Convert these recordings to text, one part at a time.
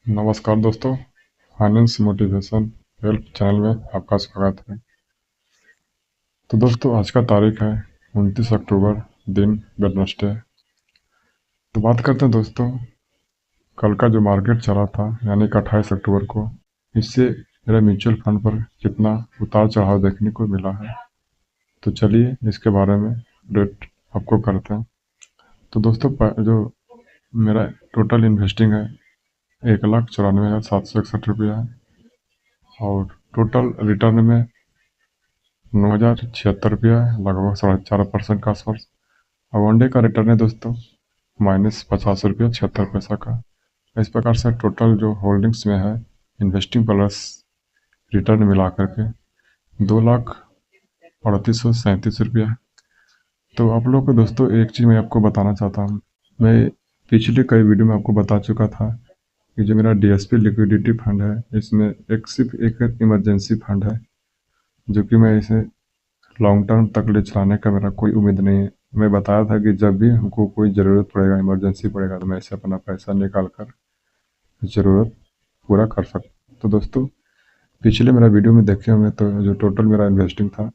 नमस्कार दोस्तों, finance motivation help channel में आपका स्वागत है। तो दोस्तों, आज का तारीख है 29 अक्टूबर, दिन वेडनेसडे। तो बात करते हैं दोस्तों, कल का जो मार्केट चला था यानी कि 28 अक्टूबर को, इससे मेरा म्यूचुअल फंड पर कितना उतार चढ़ाव देखने को मिला है। तो चलिए इसके बारे में अपडेट आपको करते हैं। तो दोस्तों, जो मेरा टोटल इन्वेस्टिंग है 1,94,761 रुपया है, और टोटल रिटर्न में 9,076 रुपया है, लगभग 4.5% के आसपास। और वनडे का रिटर्न है दोस्तों -50 रुपया 76 पैसा का। इस प्रकार से टोटल जो होल्डिंग्स में है इन्वेस्टिंग प्लस रिटर्न मिला करके 2,38,37 रुपया। तो आप लोग को दोस्तों एक चीज़ मैं आपको बताना चाहता हूँ। मैं पिछले कई वीडियो में आपको बता चुका था कि जो मेरा DSP लिक्विडिटी फंड है, इसमें सिर्फ एक इमरजेंसी फंड है, जो कि मैं इसे लॉन्ग टर्म तक ले चलाने का मेरा कोई उम्मीद नहीं है। मैं बताया था कि जब भी हमको कोई ज़रूरत पड़ेगा, इमरजेंसी पड़ेगा, तो मैं इसे अपना पैसा निकाल कर ज़रूरत पूरा कर सकता। तो दोस्तों, पिछले मेरा वीडियो में देखे होंगे तो जो टोटल मेरा इन्वेस्टिंग था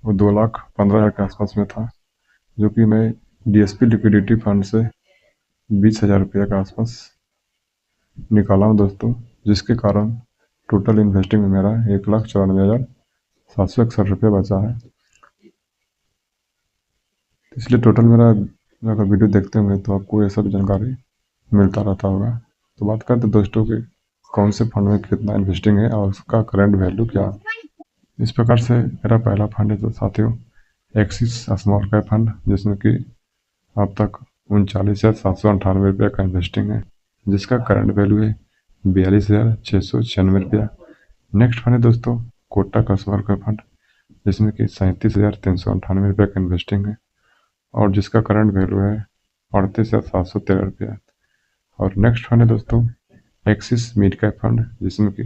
वो 2,15,000 के आसपास में था, जो कि मैं DSP लिक्विडिटी फंड से 20,000 रुपये के आसपास निकाला हूँ दोस्तों, जिसके कारण टोटल इन्वेस्टिंग में मेरा 1,94,761 रुपये बचा है। इसलिए टोटल मेरा अगर वीडियो देखते होंगे तो आपको ये सब जानकारी मिलता रहता होगा। तो बात करते दोस्तों कि कौन से फंड में कितना इन्वेस्टिंग है और उसका करंट वैल्यू क्या है। इस प्रकार से मेरा पहला फंड है तो साथियों एक्सिस स्मॉल कैप फंड, जिसमें कि अब तक 39,798 रुपये का इन्वेस्टिंग है, जिसका करंट वैल्यू है 42,696 रुपया। नेक्स्ट फंड है दोस्तों कोटक स्मॉल कैप फंड, जिसमें कि 37,398 रुपये का इन्वेस्टिंग है, और जिसका करंट वैल्यू है 38,713 रुपया। और नेक्स्ट फंड है दोस्तों एक्सिस मिड कैप फंड, जिसमें कि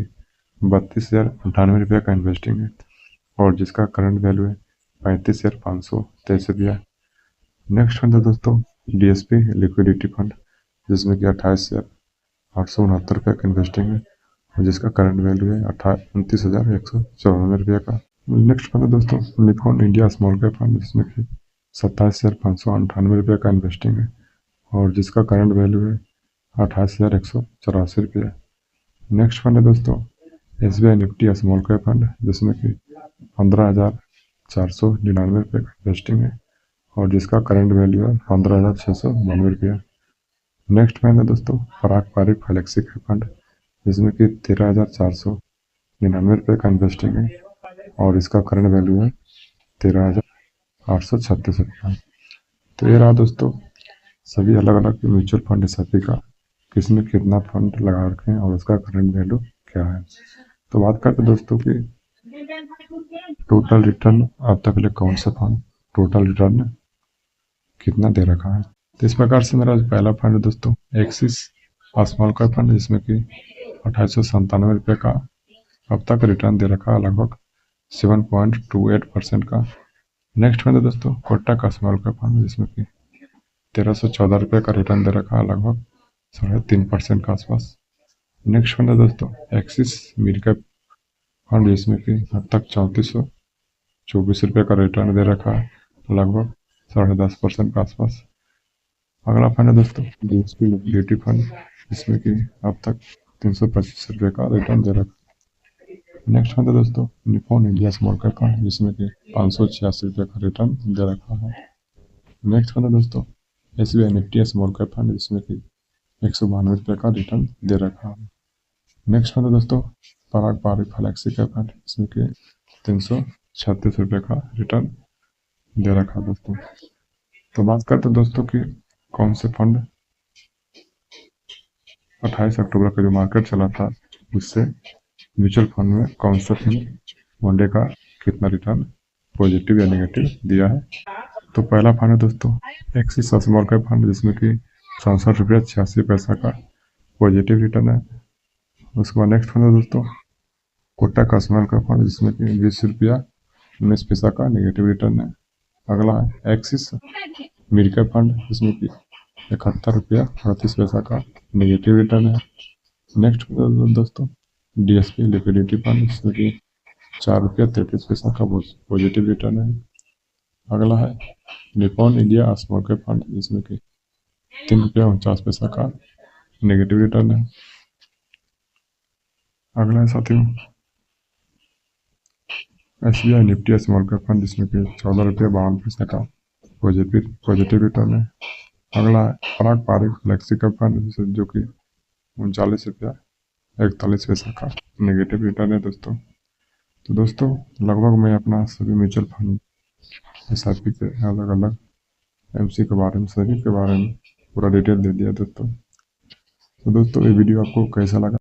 32,098 रुपये का इन्वेस्टिंग है, और जिसका करंट वैल्यू है 35,523 रुपया। नेक्स्ट फंड है दोस्तों DSP लिक्विडिटी फंड, जिसमें कि 28,869 रुपये का इन्वेस्टिंग है, और जिसका करंट वैल्यू है 29,194 रुपये का। नेक्स्ट फंड है दोस्तों Nippon India small cap fund, जिसमें कि 27,598 रुपये का इन्वेस्टिंग है, और जिसका करंट वैल्यू है 28,184 रुपये। नेक्स्ट फंड है दोस्तों SBI Nifty small cap fund, जिसमें कि 15,499 रुपये का इन्वेस्टिंग है, और जिसका करंट वैल्यू है 15,692 रुपये। नेक्स्ट फंड है दोस्तों पराग पारिक फ्लेक्सी कैप फंड, जिसमें कि 13,499 रुपये का इन्वेस्टिंग है, और इसका करंट वैल्यू है 13,836 रुपये। तो ये रहा दोस्तों सभी अलग अलग म्यूचुअल फंड सभी का किसमें कितना फंड लगा रखे हैं और उसका करंट वैल्यू क्या है। तो बात करते दोस्तों कि टोटल रिटर्न अब तक ले कौन सा फंड टोटल रिटर्न कितना दे रखा है। तो इस प्रकार से मेरा पहला फंड है दोस्तों एक्सिस स्मॉल कैप फंड, जिसमें कि 2897 रुपये का अब तक रिटर्न दे रखा है, लगभग 7.28% का। नेक्स्ट फंड है दोस्तों कोटक स्मॉल कैप फंड, जिसमें कि 1,314 रुपये का रिटर्न दे रखा है, लगभग 3.5% के आसपास। नेक्स्ट फंड है दोस्तों एक्सिस मिड कैप फंड, जिसमें कि अब तक 3,424 रुपये का रिटर्न दे रखा है, लगभग 10.5% के आसपास। अगला फंड है दोस्तों DSP लिक्विडिटी फंड, जिसमें कि अब तक 325 रुपये का रिटर्न दे रखा है। नेक्स्ट फंड है दोस्तों Nippon India small cap fund, जिसमें कि 586 रुपये का रिटर्न दे रखा है। नेक्स्ट फंड है दोस्तों SBI Nifty small cap fund, जिसमें कि 192 रुपये का रिटर्न दे रखा है। नेक्स्ट फंड है दोस्तों पराग पारिक फ्लेक्सी कैप फंड, जिसमें कि 336 रुपये का रिटर्न दे रखा है दोस्तों। तो बात करते हैं दोस्तों कि कौन से फंड 28 अक्टूबर का जो मार्केट चला था उससे म्यूचुअल फंड में कौन सा फंड वनडे का कितना रिटर्न पॉजिटिव या नेगेटिव दिया है। तो पहला फंड है दोस्तों एक्सिस स्मॉल कैप फंड, जिसमें कि 67 रुपये 86 पैसा का पॉजिटिव रिटर्न है। उसके बाद नेक्स्ट फंड है दोस्तों कोटक स्मॉल कैप फंड, जिसमें कि 20 रुपया 19 पैसा का नेगेटिव रिटर्न है। अगला है एक्सिस मिड कैप फंड, जिसमें कि 71 रुपया 38 पैसा का नेगेटिव रिटर्न है। नेक्स्ट दोस्तों DSP लिक्विडिटी फंड, जिसमें कि ₹4.33 का पॉजिटिव रिटर्न है। अगला है Nippon India small cap fund, जिसमें कि ₹3.49 का नेगेटिव रिटर्न है। अगला है साथियों SBI Nifty small cap fund, जिसमें कि ₹14.52 का पॉजिटिव रिटर्न है। अगला है पराग पारिक फ्लेक्सी कैप फंड, जो कि ₹39.41 का नेगेटिव रिटर्न है दोस्तों। तो दोस्तों लगभग मैं अपना सभी म्यूचुअल फंड SIP के अलग अलग MC के बारे में, सभी के बारे में पूरा डिटेल दे दिया दोस्तों। तो दोस्तों ये वीडियो आपको कैसा लगा?